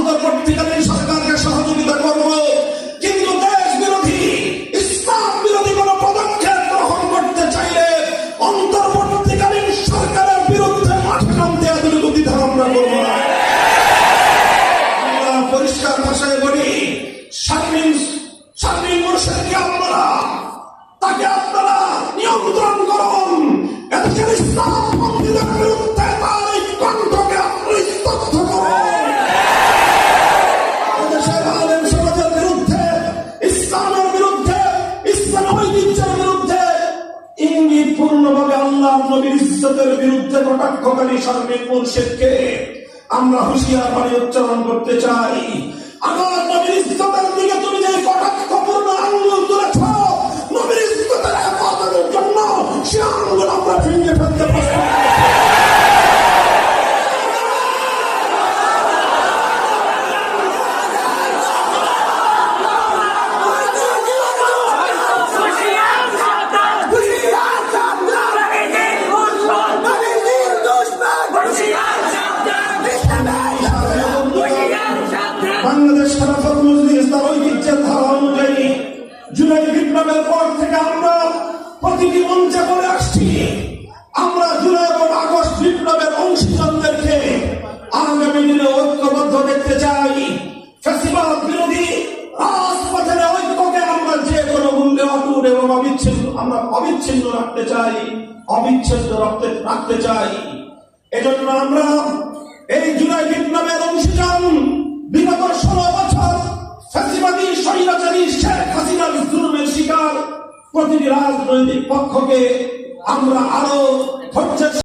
অন্তর্বর্তীকালীন সরকারকে সহযোগিতা করব, কিন্তু দেশ বিরোধী, ইসলাম বিরোধী কোন পদক্ষেপ গ্রহণ করতে চাইলে অন্তর্বর্তীকালীন সরকারের বিরুদ্ধে মাঠে নামতে এতটুকু দ্বিধা আমরা করব না। আমরা পরিষ্কার ভাষায় বলি, শারমিন মোরশেদকে তাকে আপনারা নিয়ন্ত্রণ করুন। এদেশের ইসলামপন্থীদের বিরুদ্ধে তার এই কণ্ঠকে আপনি স্তব্ধ করুন। এদেশের আলেম সমাজের বিরুদ্ধে, ইসলামের বিরুদ্ধে, ইসলাম ঐতিহ্যের বিরুদ্ধে, ইঙ্গিতপূর্ণভাবে আল্লাহর নবীর ইজ্জতের বিরুদ্ধে কটাক্ষকারী শারমিন মোরশেদকে আমরা হুঁশিয়ার বাণী উচ্চারণ করতে চাই। আমার নবীর ইজ্জতের দিকে তুমি যে কটাক্ষপূর্ণ আঙ্গুল তুলেছ, নবীর ইজ্জতের হেফাজতের জন্য সে আঙ্গুল আমরা ভেঙে ফেলতে প্রস্তুত। বাংলাদেশ খেলাফত মজলিস তার ঐতিহ্যের ধারা অনুযায়ী জুলাই বিপ্লবের পর থেকে আমরা প্রতিটি মঞ্চে বলে আসছি, আমরা জুলাই এবং আগস্ট বিপ্লবের অংশীদারদেরকে আগামী দিনে ঐক্যবদ্ধ দেখতে চাই। ফ্যাসিবাদ বিরোধী রাজপথের ঐক্যকে আমরা যে কোনো মূল্যে অটুট এবং অবিচ্ছিন্ন রাখতে চাই, অবিচ্ছেদ্য রাখতে চাই। এজন্য আমরা এই জুলাই বিপ্লবের অংশীদার বিগত 16 বছর ফ্যাসিবাদী স্বৈরাচারী শেখ হাসিনার জুলুমের শিকার প্রতিটি রাজনৈতিক পক্ষকে আমরা আরো ধৈর্যের